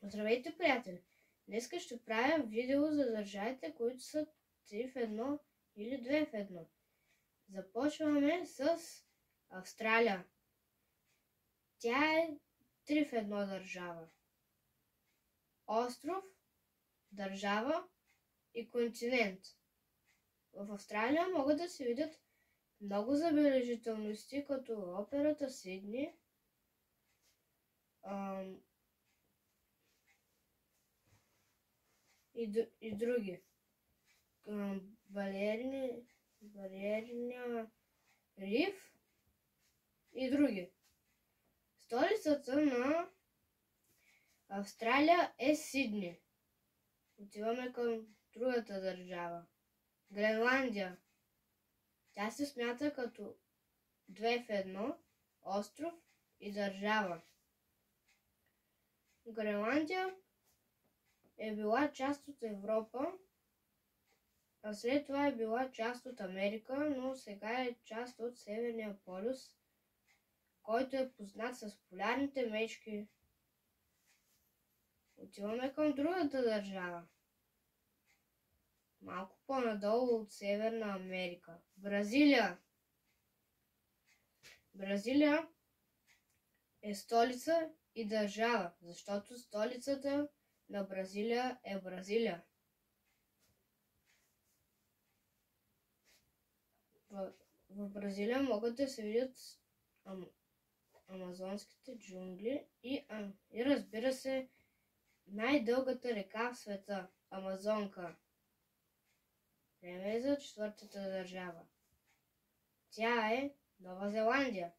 Здравейте, приятели! Днес ще правя видео за държавите, които са 3 в 1 или 2 в 1. Започваме с Австралия. Тя е 3 в 1 държава. Остров, държава и континент. В Австралия могат да се видят много забележителности, като операта Сидни, и други. Бариерния риф и други. Столицата на Австралия е Сидни. Отиваме към другата държава. Гренландия. Тя се смята като 2 в 1 остров и държава. Гренландия е била част от Европа, а след това е била част от Америка, но сега е част от Северния полюс, който е познат с полярните мечки. Отиваме към другата държава. Малко по-надолу от Северна Америка. Бразилия. Бразилия е столица и държава, защото столицата на Бразилия е Бразилия. В Бразилия могат да се видят амазонските джунгли и разбира се най-дългата река в света – Амазонка. Време е за четвъртата държава. Тя е Нова Зеландия.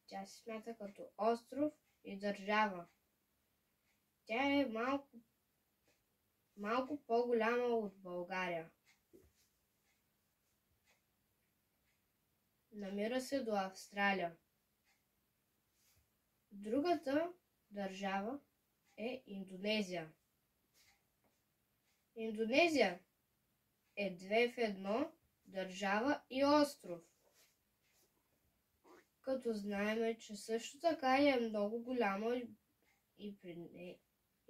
Тя се смята като остров и държава. Тя е малко по-голяма от България. Намира се до Австралия. Другата държава е Индонезия. Индонезия е 2 в 1 държава и остров. Като знаем, че също така е много голяма и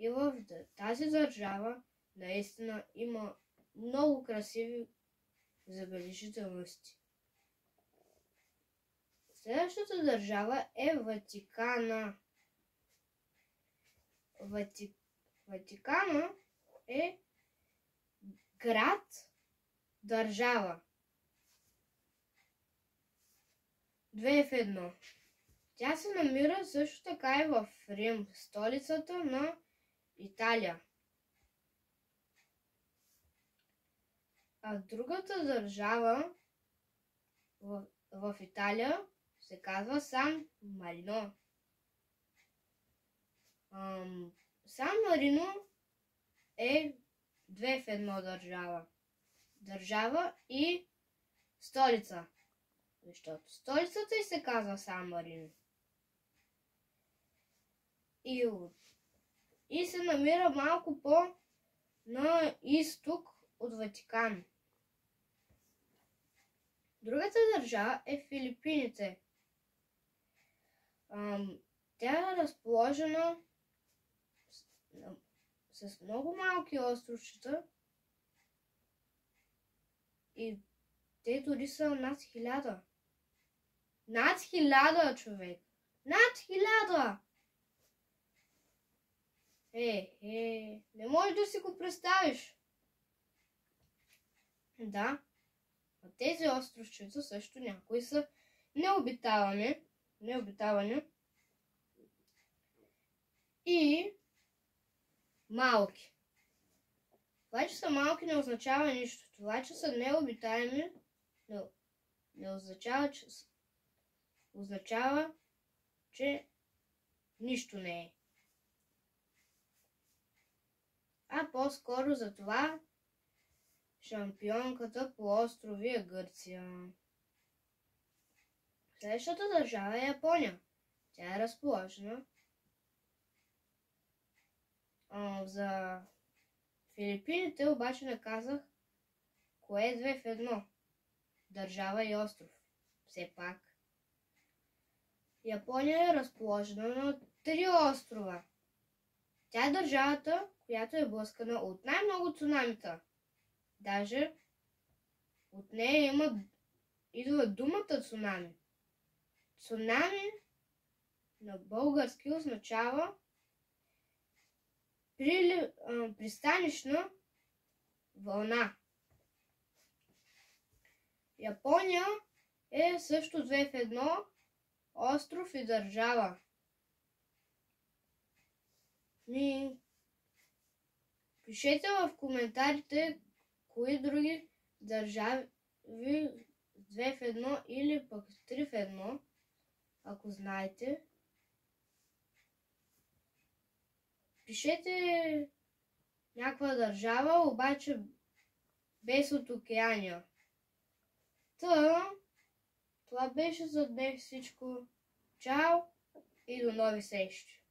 в тази държава наистина има много красиви забележителности. Следващата държава е Ватикана. Ватикана е град, държава. 2 в 1. Тя се намира също така и в Рим, столицата на Италия. А другата държава в Италия се казва Сан Марино. Сан Марино е 2 в 1 държава. Държава и столица. Защото столицата й се казва Сан Марино. И се намира малко на изток от Ватикан. Другата държава е Филипините. Тя е разположена с много малки островчета и те дори са над 1000. Над 1000, човек! Над 1000! Не можеш да си го представиш. Да, а тези островчета също някои са необитавани и малки. Това, че са малки, не означава нищо. Това, че са необитаеми, не означава, че нищо не е. А по-скоро за това шампионката по острови е Гърция. Следващата държава е Япония. Тя е разположена. За Филипините обаче не казах кое е 2 в 1. Държава и остров. Все пак. Япония е разположена на 3 острова. Тя е държавата, която е блъскана от най-много цунамита. Даже от нея идва думата цунами. Цунами на български означава пристанищна вълна. Япония е също 2 в 1 остров и държава. Пишете в коментарите кои други държави 2 в 1 или пък 3 в 1, ако знаете. Пишете някаква държава, обаче без от океания. Това беше за днес всичко. Чао и до нови срещи!